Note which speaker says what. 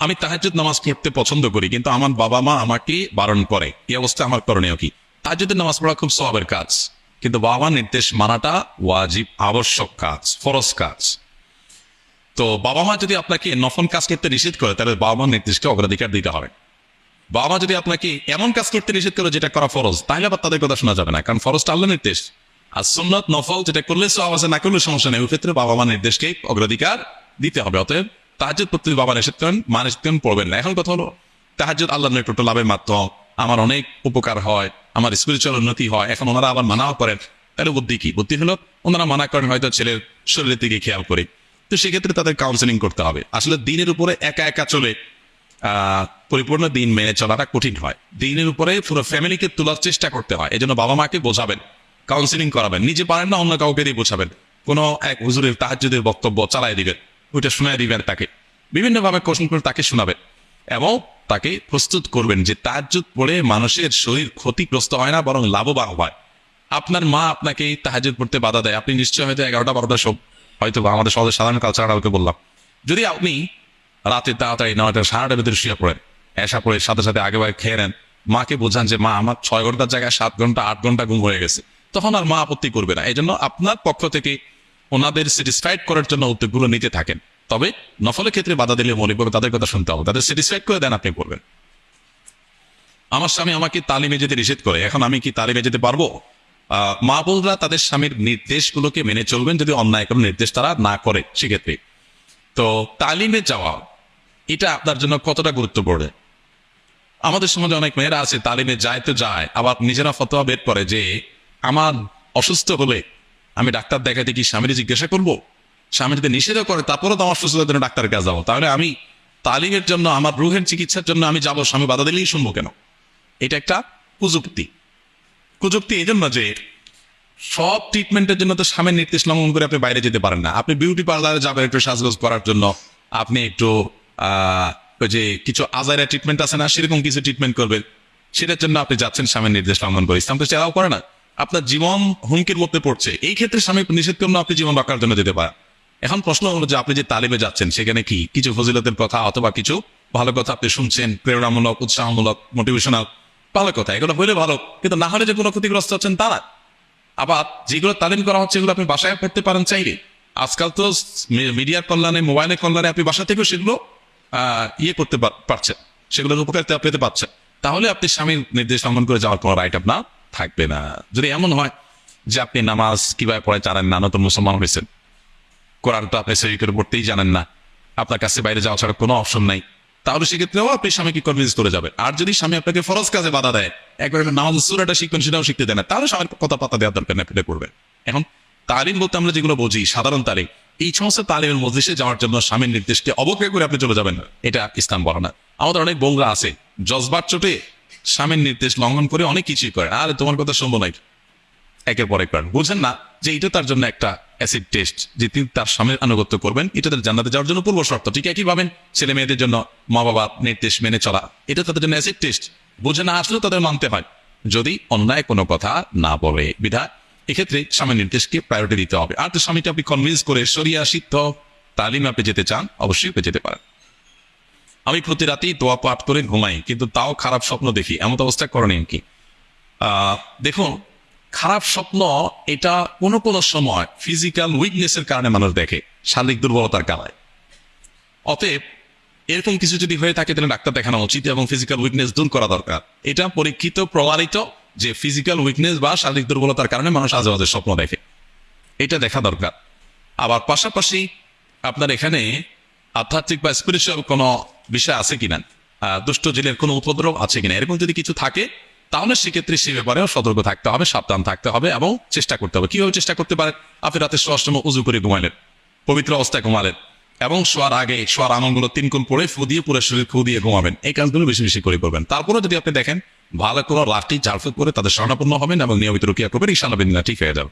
Speaker 1: আমি তাহাজ্জুদ নামাজ পড়তে পছন্দ করি, কিন্তু আমার বাবা মা আমাকে বারণ করে। এই অবস্থায় আমার করণীয় কি? তাহাজ্জুদের নামাজ পড়া খুব সওয়াবের কাজ, কিন্তু বাবা মার নির্দেশ মানাটা ওয়াজিব, আবশ্যক কাজ, ফরজ কাজ। তো বাবা মা যদি আপনাকে নফল কাজ করতে নিষেধ করে, তাহলে বাবা মার নির্দেশকে অগ্রাধিকার দিতে হবে। বাবা মা যদি আপনাকে এমন কাজ করতে নিষেধ করে যেটা করা ফরজ, তাহলে আবার তাদের কথা শোনা যাবে না, কারণ ফরজটা আল্লাহর নির্দেশ। আর সুন্নাত নফল যেটা করলে সওয়াব আছে, না করলে সমস্যা নেই, ওই ক্ষেত্রে বাবা মার নির্দেশকে অগ্রাধিকার দিতে হবে। অতএব তাহাজ্জুদ পড়তে বাবা নিষেধ করেন, মা নিষেধ করেন, পড়বেন না। এখন কথা হলো, তাহাজ্জুদ আল্লাহর নিকট লাভের মাধ্যম, আমার অনেক উপকার হয়, আমার স্পিরিচুয়াল উন্নতি হয়, এখন ওনারা আবার মানাও করেন, তাহলে বুদ্ধি কি? বুদ্ধি হলো ওনারা মানা করেন হয়তো ছেলের শরীরের দিকে খেয়াল করে, তো সেক্ষেত্রে তাদের কাউন্সেলিং করতে হবে। আসলে দিনের উপরে একা একা চলে পরিপূর্ণ দিন মেনে চলাটা কঠিন হয়, দিনের উপরে পুরো ফ্যামিলিকে তোলার চেষ্টা করতে হয়। এই জন্য বাবা মাকে বোঝাবেন, কাউন্সেলিং করাবেন, নিজে পারেন না অন্য কাউকে দিয়ে বোঝাবেন, কোনো এক হুজুরের তাহাজ্জুদের বক্তব্য চালাই দিবেন, ওইটা শোনায় দিবেন, তাকে বিভিন্নভাবে কোশ্চেন করে তাকে শোনাবেন এবং তাকে প্রস্তুত করবেন যে তাহাজ্জুদ পড়ে মানুষের শরীর ক্ষতিগ্রস্ত হয় না, বরং লাভবান হয়। আপনার মা আপনাকে তাহাজ্জুদ পড়তে বাধা দেয়, আপনি নিশ্চয় হয়তো 11টা 12টা সব, হয়তো আমাদের সমাজের সাধারণ কালচার ওকে বললাম, যদি আপনি রাতে তাড়াতাড়ি 9টা 9:30টার ভিতরে শুয়ে পড়েন, এসা পড়ে সাথে সাথে আগে ভাগে খেয়ে নেন, মাকে বোঝান যে মা আমার 6 ঘন্টার জায়গায় 7 ঘন্টা 8 ঘন্টা ঘুম হয়ে গেছে, তখন আর মা আপত্তি করবে না। এই জন্য আপনার পক্ষ থেকে ওনাদের স্যাটিসফাইড করার জন্য উদ্যোগগুলো নিতে থাকেন। তবে নফলের ক্ষেত্রে বাধা দিলে মৌলিকভাবে তাদের কথা শুনতে হবে, তাদের স্যাটিসফাইড করে দেন, আপনি করবেন। আমার স্বামী আমাকে তালিমে যেতে নিষেধ করে, এখন আমি কি তালিমে যেতে পারবো? মা বোনরা তাদের স্বামীর নির্দেশগুলোকে মেনে চলবেন, যদি অন্যায় কোনো নির্দেশ তারা না করে সেক্ষেত্রে। তো তালিমে যাওয়া এটা আপনার জন্য কতটা গুরুত্বপূর্ণ? আমাদের সমাজে অনেক মেয়েরা আছে, তালিমে যায় তো যায়, আবার নিজেরা ফতোয়া বের করে যে আমার অসুস্থ হলে আমি ডাক্তার দেখাতে কি স্বামীকে জিজ্ঞাসা করবো? স্বামী যদি নিষেধ করে তারপরে তো আমার সুস্থতার জন্য ডাক্তারের কাছে যাবো, তাহলে আমি তালিমের জন্য, আমার রুহের চিকিৎসার জন্য আমি যাবো, স্বামী বাধা দিলেই শুনবো কেন? এটা একটা কুযুক্তি। কুযুক্তি এই জন্য যে সব ট্রিটমেন্টের জন্য তো স্বামীর নির্দেশ লঙ্ঘন করে আপনি বাইরে যেতে পারেন না। আপনি বিউটি পার্লারে যাবেন একটু সাজগোজ করার জন্য, আপনি একটু ওই যে কিছু আজাইরা ট্রিটমেন্ট আছে না, সেরকম কিছু ট্রিটমেন্ট করবেন, সেটার জন্য আপনি যাচ্ছেন স্বামীর নির্দেশ লঙ্ঘন করে। ইসলাম তো সেটাও করে না, আপনার জীবন হুমকির মধ্যে পড়ছে, এই ক্ষেত্রে স্বামী নিষেধ করলে আপনি জীবন রক্ষার জন্য যেতে পারেন। এখন প্রশ্ন হলো যে আপনি যে তালিমে যাচ্ছেন সেখানে কি কিছু ফজিলতের কথা অথবা কিছু ভালো কথা আপনি শুনছেন, প্রেরণামূলক, উৎসাহমূলক, মোটিভেশনাল ভালো কথা, এগুলো হলে ভালো, কিন্তু না হলে যে কোনো ক্ষতিগ্রস্ত হচ্ছেন তা না। আবার যেগুলো তালিম করা হচ্ছে এগুলো আপনি বাসায় করতে পারেন চাইলে। আজকাল তো মিডিয়ার কল্যাণে, মোবাইলের কল্যাণে আপনি বাসা থেকেও সেগুলো করতে পারছেন, সেগুলোর উপকারিতা পেতে পারছেন। তাহলে আপনি স্বামীর নির্দেশ লঙ্ঘন করে যাওয়ার কোনো রাইট আপনার থাকবে না। যদি এমন হয় যে আপনি নামাজ কিভাবে পড়ে জানেন না, নতুন মুসলমান হয়েছেন, কোরআনটা আপনি সহি করে পড়তেই জানেন না, আপনার কাছে বাইরে যাওয়া ছাড়া কোনো অপশন নাই, তাহলে সেক্ষেত্রেও আপনি স্বামীকে কনভিন্স করে যাবেন। আর যদি স্বামী আপনাকে ফরজ কাজে বাধা দেয়, একবার নামাজ সূরাটা শিখবেন সেটাও শিখতে দেয় না, তাহলে স্বামীর কথা পাতা দেওয়ার দরকার নেই, ফেলে করবেন। এখন তালিম বলতে আমরা যেগুলো বুঝি সাধারণ তালিম, এই সমস্ত তালিমের মজলিসে যাওয়ার জন্য স্বামীর নির্দেশকে অবজ্ঞা করে আপনি চলে যাবেন না, এটা ইসলাম বলে না। আমাদের অনেক বোনরা আছে জজবার চোটে স্বামীর নির্দেশ লঙ্ঘন করে অনেক কিছুই করে, আর তোমার কথা শুনবো নাই, একের পর এক করেন, বুঝেন না যে এটা তার জন্য একটা অ্যাসিড টেস্ট, যে তিনি তার স্বামীর আনুগত্য করবেন, এটা তাদের জান্নাতে যাওয়ার জন্য পূর্ব শর্ত। ঠিক একই ভাবেন ছেলে মেয়েদের জন্য মা বাবার নির্দেশ মেনে চলা, এটা তাদের জন্য অ্যাসিড টেস্ট, বুঝে না আসলেও তাদের মানতে হয়, যদি অন্যায় কোনো কথা না বলে। বিধায় এক্ষেত্রে স্বামীর নির্দেশকে প্রায়োরিটি দিতে হবে। আর তো স্বামীকে আপনি কনভিন্স করে শরিয়া সিদ্ধ তালিম আপনি যেতে চান, অবশ্যই আপনি যেতে পারেন। আমি প্রতি রাতেই দোয়া পাঠ করে ঘুমাই, কিন্তু তাও খারাপ স্বপ্ন দেখি, এমন অবস্থা করণীয় কি? দেখুন, খারাপ স্বপ্ন এটা কোনো কোনো সময় ফিজিক্যাল উইকনেসের কারণে মানুষ দেখে, শারীরিক দুর্বলতার কারণে। অতএব এরকম কিছু যদি হয়ে থাকে তাহলে ডাক্তার দেখানো উচিত এবং ফিজিক্যাল উইকনেস দূর করা দরকার। এটা পরীক্ষিত, প্রমাণিত যে ফিজিক্যাল উইকনেস বা শারীরিক দুর্বলতার কারণে মানুষ আজে বাজে স্বপ্ন দেখে, এটা দেখা দরকার। আবার পাশাপাশি আপনার এখানে আধ্যাত্মিক বা স্পিরিচুয়াল কোনো বিষয় আছে কিনা, দুষ্ট জিনের কোনো উপদ্রব আছে কিনা, এরকম যদি কিছু থাকে তাহলে সেক্ষেত্রে সে ব্যাপারেও সতর্ক থাকতে হবে, সাবধান থাকতে হবে এবং চেষ্টা করতে হবে। কিভাবে চেষ্টা করতে পারেন? আপনি রাতে শোয়ার সময় উজু করে ঘুমাইলেন, পবিত্র অবস্থায় ঘুমালেন এবং শোয়ার আগে শোয়ার আমলগুলো 3 গুণ পড়ে ফু দিয়ে পুরো শরীর ফু দিয়ে ঘুমাবেন। এই কাজগুলো বেশি বেশি করে করবেন। তারপরে যদি আপনি দেখেন ভালো কোনো লাঠি ঝাড়ফুঁক করে তাদের শরণাপন্ন হবেন এবং নিয়মিত রুকিয়া করবেন, ইনশাআল্লাহ বিদিনা ঠিক হয়ে যাবে।